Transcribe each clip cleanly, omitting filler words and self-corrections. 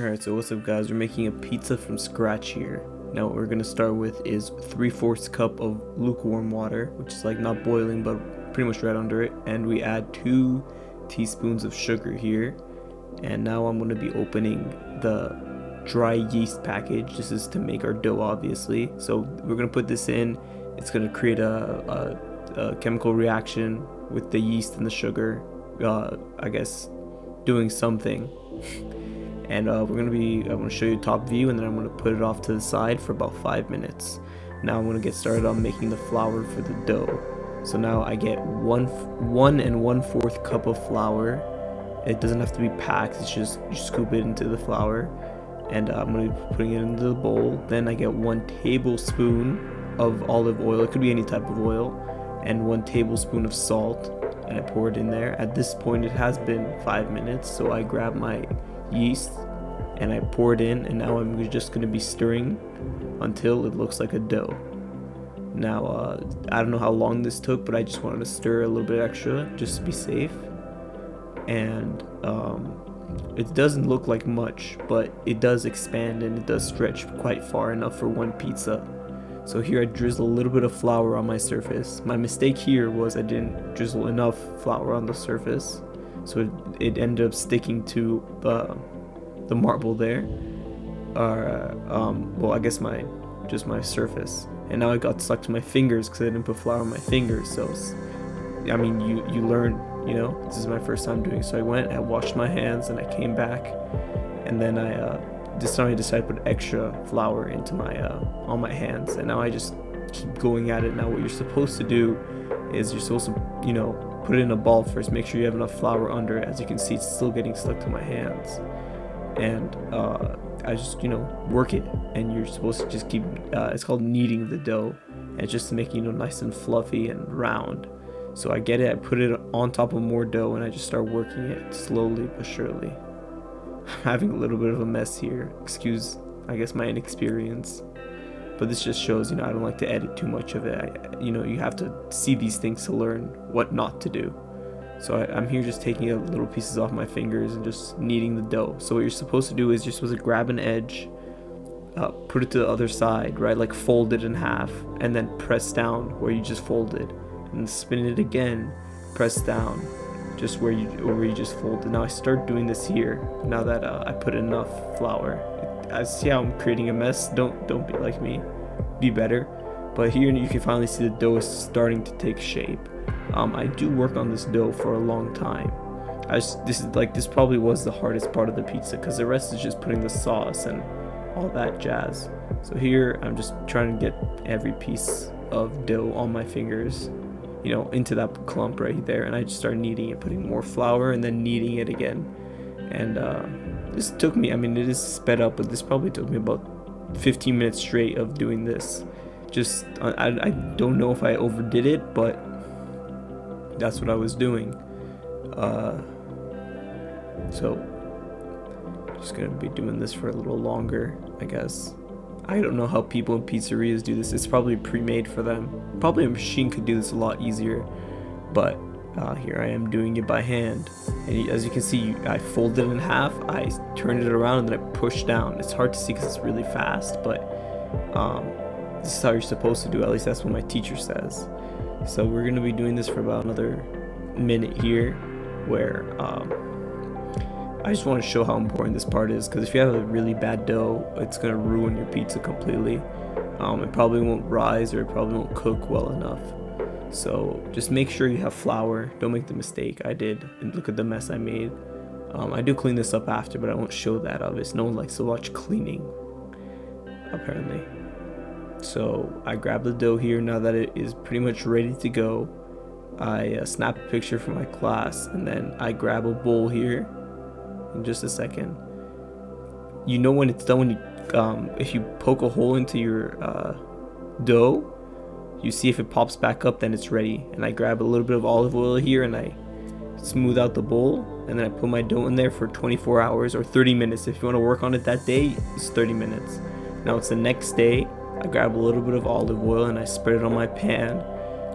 Alright, so what's up guys, we're making a pizza from scratch here. Now what we're going to start with is 3/4 cup of lukewarm water, which is like not boiling but pretty much right under it, and we add 2 teaspoons of sugar here. And now I'm going to be opening the dry yeast package. This is to make our dough obviously. So we're going to put this in, it's going to create a chemical reaction with the yeast and the sugar, I guess doing something. And I'm going to show you top view, and then I'm going to put it off to the side for about 5 minutes. Now I'm going to get started on making the flour for the dough. So now I get 1 1/4 cup of flour. It doesn't have to be packed, it's just you scoop it into the flour. And I'm going to be putting it into the bowl. Then I get 1 tablespoon of olive oil, it could be any type of oil, and 1 tablespoon of salt, and I pour it in there. At this point it has been 5 minutes, so I grab my yeast and I pour it in, and now I'm just going to be stirring until it looks like a dough. Now I don't know how long this took, but I just wanted to stir a little bit extra just to be safe. And it doesn't look like much, but it does expand and it does stretch quite far enough for one pizza. So here I drizzle a little bit of flour on my surface. My mistake here was I didn't drizzle enough flour on the surface, so it ended up sticking to the marble there, well, I guess just my surface, and now it got stuck to my fingers because I didn't put flour on my fingers. So I mean, you learn, you know, this is my first time doing it. So I washed my hands, and I came back, and then this time I decided to put extra flour into my on my hands, and now I just keep going at it. Now what you're supposed to do is you're supposed to, you know, put it in a ball first, make sure you have enough flour under it. As you can see, it's still getting stuck to my hands, and I just, you know, work it, and you're supposed to just keep it's called kneading the dough, and it's just to make it, you know, nice and fluffy and round. So I get it, I put it on top of more dough, and I just start working it slowly but surely. I'm having a little bit of a mess here, excuse I guess my inexperience, but this just shows, you know, I don't like to edit too much of it. You know, you have to see these things to learn what not to do. So I'm here just taking little pieces off my fingers and just kneading the dough. So what you're supposed to do is you're supposed to grab an edge, put it to the other side, right, like fold it in half, and then press down where you just folded, and spin it again, press down just where you just folded. Now I start doing this here now that I put enough flour. I see how I'm creating a mess. Don't be like me, be better. But here you can finally see the dough is starting to take shape. I do work on this dough for a long time. This probably was the hardest part of the pizza, because the rest is just putting the sauce and all that jazz. So here I'm just trying to get every piece of dough on my fingers, you know, into that clump right there, and I just start kneading it, putting more flour and then kneading it again. And this took me, I mean, it is sped up, but this probably took me about 15 minutes straight of doing this. Just I don't know if I overdid it, but that's what I was doing. So just gonna be doing this for a little longer, I guess. I don't know how people in pizzerias do this. It's probably pre-made for them. Probably a machine could do this a lot easier, but here I am doing it by hand. And as you can see, I folded it in half, I turned it around, and then I pushed down. It's hard to see because it's really fast, but this is how you're supposed to do it. At least that's what my teacher says. So we're going to be doing this for about another minute here, where I just want to show how important this part is, because if you have a really bad dough, it's going to ruin your pizza completely. It probably won't rise, or it probably won't cook well enough. So just make sure you have flour. Don't make the mistake I did and look at the mess I made. I do clean this up after, but I won't show that obviously. No one likes to watch cleaning, apparently. So I grab the dough here. Now that it is pretty much ready to go, I snap a picture for my class, and then I grab a bowl here in just a second. You know when it's done when you if you poke a hole into your dough, you see if it pops back up, then it's ready. And I grab a little bit of olive oil here, and I smooth out the bowl, and then I put my dough in there for 24 hours or 30 minutes. If you want to work on it that day, it's 30 minutes. Now it's the next day. I grab a little bit of olive oil and I spread it on my pan,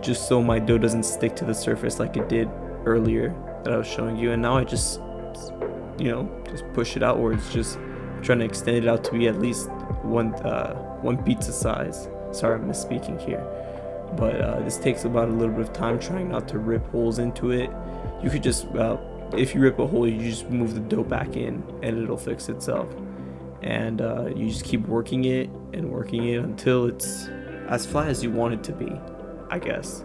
just so my dough doesn't stick to the surface like it did earlier that I was showing you. And now I just, you know, just push it outwards, just trying to extend it out to be at least one pizza size. Sorry, I'm misspeaking here. But this takes about a little bit of time, trying not to rip holes into it. You could just, if you rip a hole, you just move the dough back in and it'll fix itself. And you just keep working it until it's as flat as you want it to be, I guess.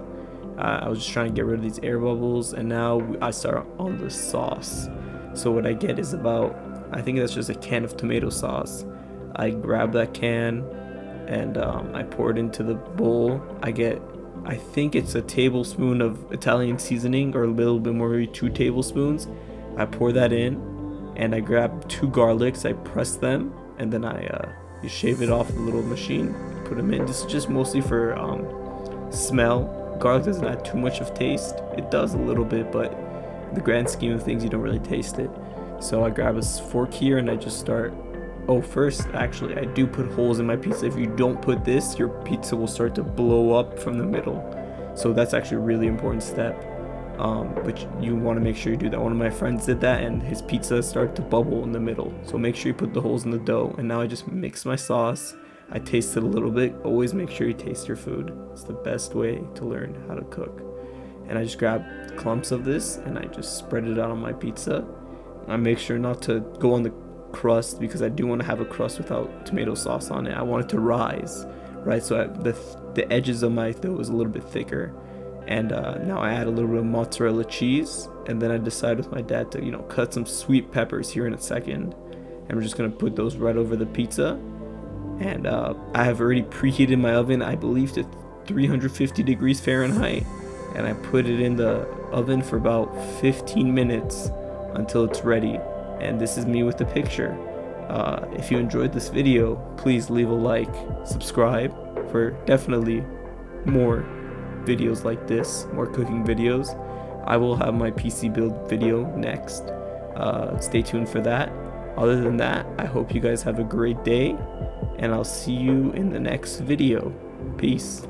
I was just trying to get rid of these air bubbles, and now I start on the sauce. So what I get is about, I think that's just a can of tomato sauce. I grab that can and I pour it into the bowl. I think it's a tablespoon of Italian seasoning, or a little bit more, maybe 2 tablespoons. I pour that in, and I grab 2 garlics, I press them, and then you shave it off with a little machine, put them in. This is just mostly for smell. Garlic doesn't add too much of taste. It does a little bit, but in the grand scheme of things, you don't really taste it. So I grab a fork here and I just start. Oh, first, actually, I do put holes in my pizza. If you don't put this, your pizza will start to blow up from the middle. So that's actually a really important step, which you want to make sure you do that. One of my friends did that, and his pizza started to bubble in the middle. So make sure you put the holes in the dough. And now I just mix my sauce. I taste it a little bit. Always make sure you taste your food. It's the best way to learn how to cook. And I just grab clumps of this and I just spread it out on my pizza. I make sure not to go on the crust, because I do want to have a crust without tomato sauce on it. I want it to rise, right? So the edges of my dough is a little bit thicker. And now I add a little bit of mozzarella cheese, and then I decide with my dad to cut some sweet peppers here in a second, and we're just gonna put those right over the pizza. And I have already preheated my oven, I believe, to 350 degrees Fahrenheit, and I put it in the oven for about 15 minutes until it's ready. And this is me with the picture. If you enjoyed this video, please leave a like, subscribe for definitely more videos like this, more cooking videos. I will have my PC build video next. Stay tuned for that. Other than that, I hope you guys have a great day, and I'll see you in the next video. Peace.